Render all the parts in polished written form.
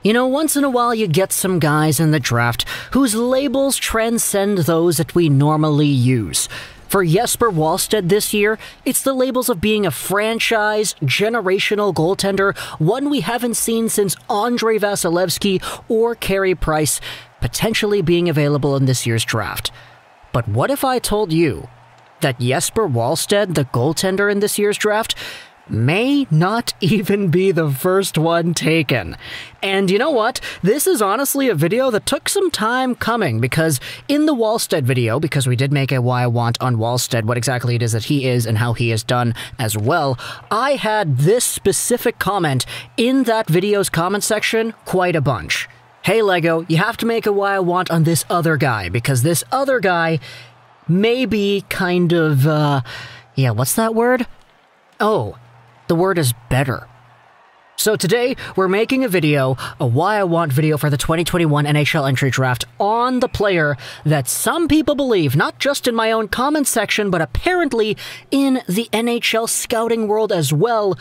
You know, once in a while you get some guys in the draft whose labels transcend those that we normally use. For Jesper Wallstedt this year, it's the labels of being a franchise, generational goaltender, one we haven't seen since Andrei Vasilevsky or Carey Price, potentially being available in this year's draft. But what if I told you that Jesper Wallstedt, the goaltender in this year's draft, may not even be the first one taken? And you know what? This is honestly a video that took some time coming, because in the Wallstedt video, because we did make a Why I Want on Wallstedt, what exactly it is that he is and how he is done as well, I had this specific comment in that video's comment section quite a bunch. Hey Lego, you have to make a Why I Want on this other guy, because this other guy may be kind of, yeah, what's that word? Oh, the word is better. So today, we're making a video, a Why I Want video for the 2021 NHL Entry Draft on the player that some people believe, not just in my own comment section, but apparently in the NHL scouting world as well,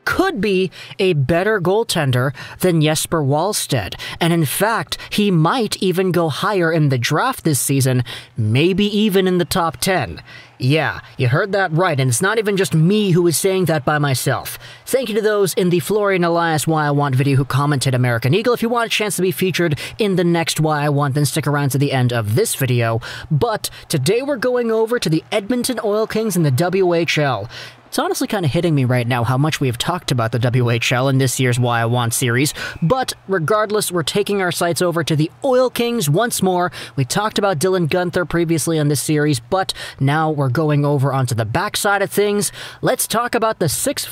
could be a better goaltender than Jesper Wallstedt. And in fact, he might even go higher in the draft this season, maybe even in the top 10. Yeah, you heard that right, and it's not even just me who is saying that by myself. Thank you to those in the Florian Elias Why I Want video who commented American Eagle. If you want a chance to be featured in the next Why I Want, then stick around to the end of this video. But today we're going over to the Edmonton Oil Kings in the WHL. It's honestly kind of hitting me right now how much we have talked about the WHL in this year's Why I Want series, but regardless, we're taking our sights over to the Oil Kings once more. We talked about Dylan Guenther previously on this series, but now we're going over onto the backside of things. Let's talk about the 6'6",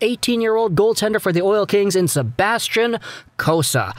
18-year-old goaltender for the Oil Kings in Sebastian Cossa,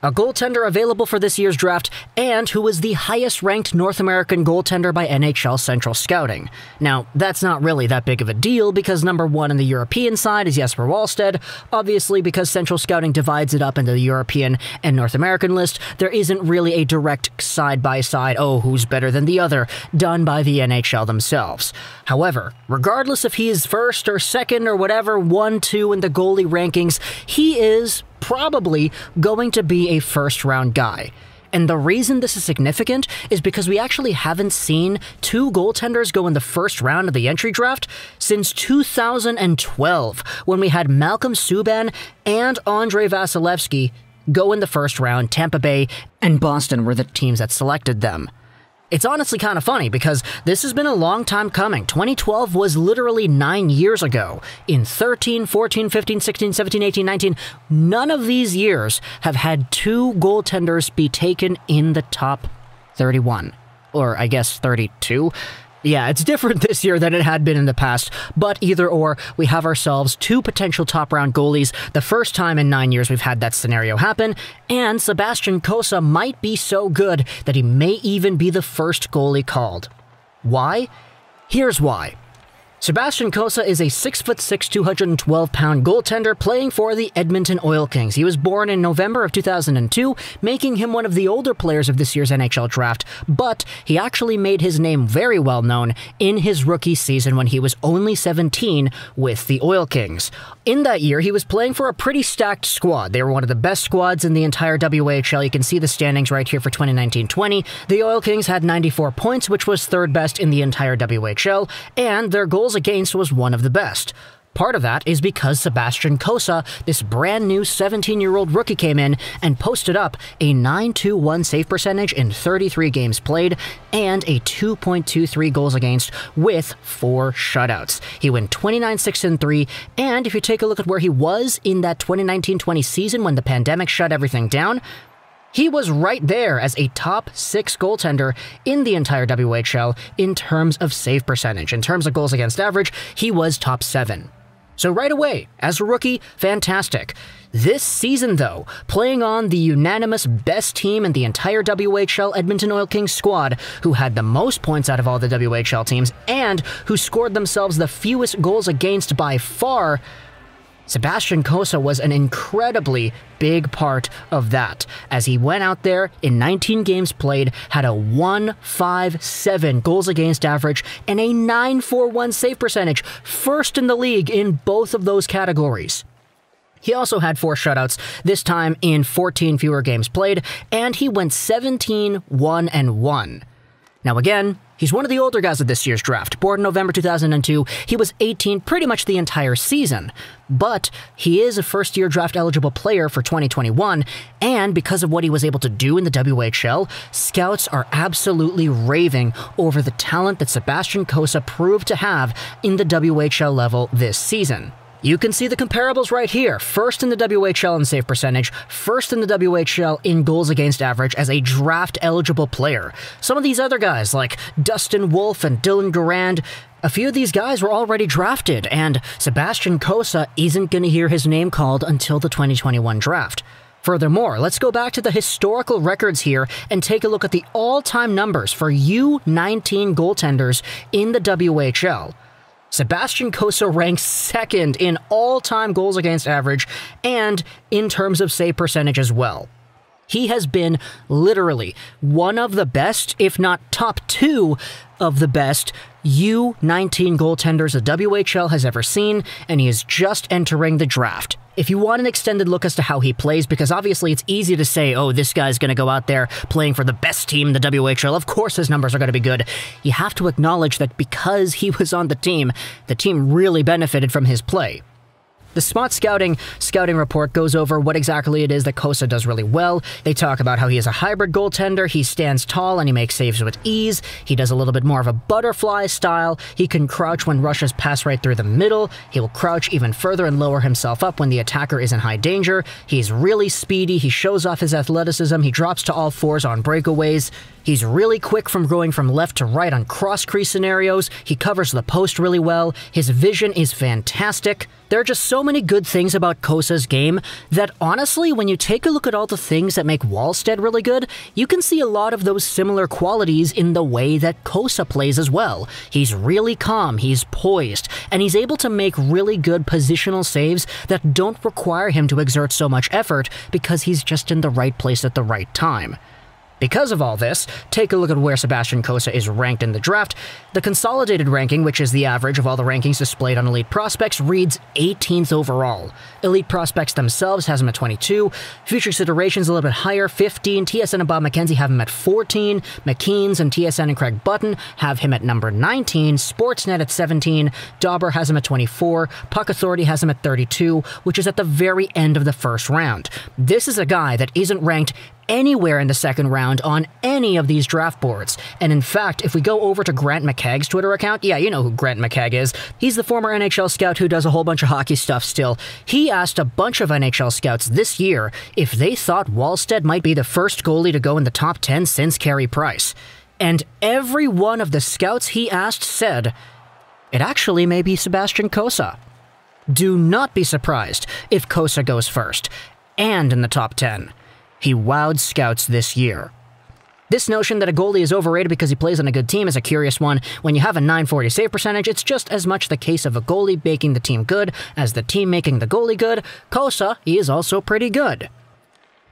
a goaltender available for this year's draft, and who was the highest-ranked North American goaltender by NHL Central Scouting. Now, that's not really that big of a deal, because number one on the European side is Jesper Wallstedt. Obviously, because Central Scouting divides it up into the European and North American list, there isn't really a direct side-by-side, oh, who's better than the other, done by the NHL themselves. However, regardless if he is first or second or whatever, 1, 2 in the goalie rankings, he is probably going to be a first-round guy. And the reason this is significant is because we actually haven't seen two goaltenders go in the first round of the entry draft since 2012, when we had Malcolm Subban and Andrei Vasilevsky go in the first round. Tampa Bay and Boston were the teams that selected them. It's honestly kind of funny, because this has been a long time coming. 2012 was literally 9 years ago. In 13, 14, 15, 16, 17, 18, 19, none of these years have had two goaltenders be taken in the top 31. Or, I guess, 32. Yeah, it's different this year than it had been in the past, but either or, we have ourselves two potential top-round goalies, the first time in 9 years we've had that scenario happen, and Sebastian Cossa might be so good that he may even be the first goalie called. Why? Here's why. Sebastian Cossa is a 6'6", 212-pound goaltender playing for the Edmonton Oil Kings. He was born in November of 2002, making him one of the older players of this year's NHL draft, but he actually made his name very well known in his rookie season when he was only 17 with the Oil Kings. In that year, he was playing for a pretty stacked squad. They were one of the best squads in the entire WHL. You can see the standings right here for 2019-20. The Oil Kings had 94 points, which was third best in the entire WHL, and their goals against was one of the best. Part of that is because Sebastian Cossa, this brand new 17-year-old rookie, came in and posted up a .921 save percentage in 33 games played and a 2.23 goals against with 4 shutouts. He went 29-6-3, and if you take a look at where he was in that 2019-20 season when the pandemic shut everything down, he was right there as a top 6 goaltender in the entire WHL in terms of save percentage. In terms of goals against average, he was top 7. So right away, as a rookie, fantastic. This season, though, playing on the unanimous best team in the entire WHL Edmonton Oil Kings squad, who had the most points out of all the WHL teams, and who scored themselves the fewest goals against by far, Sebastian Cossa was an incredibly big part of that, as he went out there in 19 games played, had a 1.57 goals against average and a .941 save percentage, first in the league in both of those categories. He also had 4 shutouts, this time in 14 fewer games played, and he went 17-1-1. Now again, he's one of the older guys of this year's draft. Born in November 2002, he was 18 pretty much the entire season. But he is a first-year draft-eligible player for 2021, and because of what he was able to do in the WHL, scouts are absolutely raving over the talent that Sebastian Cossa proved to have in the WHL level this season. You can see the comparables right here. First in the WHL in save percentage, first in the WHL in goals against average as a draft-eligible player. Some of these other guys, like Dustin Wolf and Dylan Garand, a few of these guys were already drafted, and Sebastian Cossa isn't going to hear his name called until the 2021 draft. Furthermore, let's go back to the historical records here and take a look at the all-time numbers for U19 goaltenders in the WHL. Sebastian Cossa ranks second in all-time goals against average and in terms of save percentage as well. He has been literally one of the best, if not top 2 of the best U19 goaltenders the WHL has ever seen, and he is just entering the draft. If you want an extended look as to how he plays, because obviously it's easy to say, oh, this guy's going to go out there playing for the best team in the WHL, of course his numbers are going to be good. You have to acknowledge that because he was on the team really benefited from his play. The Spot Scouting report goes over what exactly it is that Cossa does really well. They talk about how he is a hybrid goaltender, he stands tall and he makes saves with ease, he does a little bit more of a butterfly style, he can crouch when rushes pass right through the middle, he will crouch even further and lower himself up when the attacker is in high danger, he's really speedy, he shows off his athleticism, he drops to all 4s on breakaways, he's really quick from going from left to right on cross-crease scenarios, he covers the post really well, his vision is fantastic. There are just so many good things about Cossa's game that honestly, when you take a look at all the things that make Wallstedt really good, you can see a lot of those similar qualities in the way that Cossa plays as well. He's really calm, he's poised, and he's able to make really good positional saves that don't require him to exert so much effort because he's just in the right place at the right time. Because of all this, take a look at where Sebastian Cossa is ranked in the draft. The consolidated ranking, which is the average of all the rankings displayed on Elite Prospects, reads 18th overall. Elite Prospects themselves has him at 22, Futures Iterations a little bit higher, 15, TSN and Bob McKenzie have him at 14, McKean's and TSN and Craig Button have him at number 19, Sportsnet at 17, Dauber has him at 24, Puck Authority has him at 32, which is at the very end of the first round. This is a guy that isn't ranked anywhere in the second round on any of these draft boards. And in fact, if we go over to Grant McKeag's Twitter account, yeah, you know who Grant McKeag is. He's the former NHL scout who does a whole bunch of hockey stuff still. He asked a bunch of NHL scouts this year if they thought Wallstedt might be the first goalie to go in the top 10 since Carey Price. And every one of the scouts he asked said, it actually may be Sebastian Cossa. Do not be surprised if Cossa goes first, and in the top 10. He wowed scouts this year. This notion that a goalie is overrated because he plays on a good team is a curious one. When you have a .940 save percentage, it's just as much the case of a goalie making the team good as the team making the goalie good. Cossa, he is also pretty good.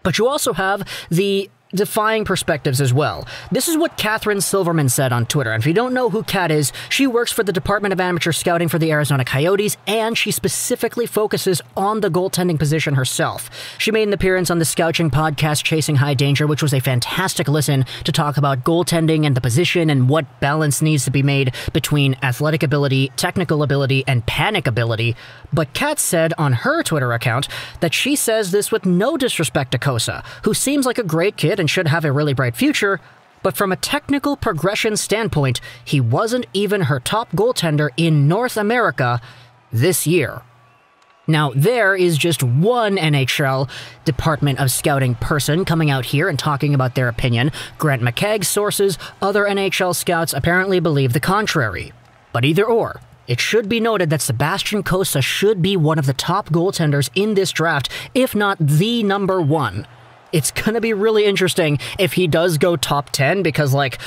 But you also have the defying perspectives as well. This is what Catherine Silverman said on Twitter, and if you don't know who Kat is, she works for the Department of Amateur Scouting for the Arizona Coyotes, and she specifically focuses on the goaltending position herself. She made an appearance on the Scouting podcast Chasing High Danger, which was a fantastic listen to talk about goaltending and the position and what balance needs to be made between athletic ability, technical ability, and panic ability. But Kat said on her Twitter account that she says this with no disrespect to Cossa, who seems like a great kid and should have a really bright future, but from a technical progression standpoint, he wasn't even her top goaltender in North America this year. Now, there is just one NHL Department of Scouting person coming out here and talking about their opinion. Grant McKeag's sources, other NHL scouts apparently believe the contrary. But either or, it should be noted that Sebastian Cossa should be one of the top goaltenders in this draft, if not the number one. It's going to be really interesting if he does go top 10 because, like,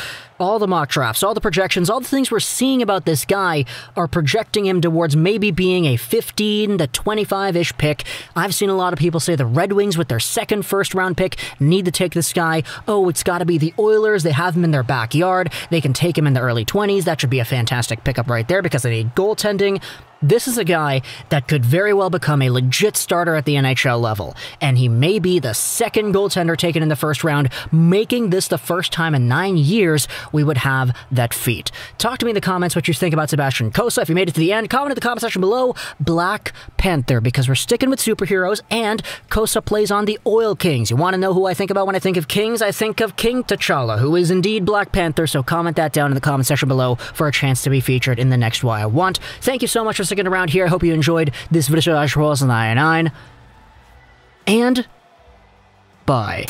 all the mock drafts, all the projections, all the things we're seeing about this guy are projecting him towards maybe being a 15 to 25-ish pick. I've seen a lot of people say the Red Wings with their second first-round pick need to take this guy. Oh, it's got to be the Oilers. They have him in their backyard. They can take him in the early 20s. That should be a fantastic pickup right there because they need goaltending. This is a guy that could very well become a legit starter at the NHL level, and he may be the second goaltender taken in the first round, making this the first time in 9 years we would have that feat. Talk to me in the comments what you think about Sebastian Cossa. If you made it to the end, comment in the comment section below, Black Panther, because we're sticking with superheroes, and Cossa plays on the Oil Kings. You want to know who I think about when I think of Kings? I think of King T'Challa, who is indeed Black Panther, so comment that down in the comment section below for a chance to be featured in the next Why I Want. Thank you so much for sticking around here. I hope you enjoyed this video. And bye.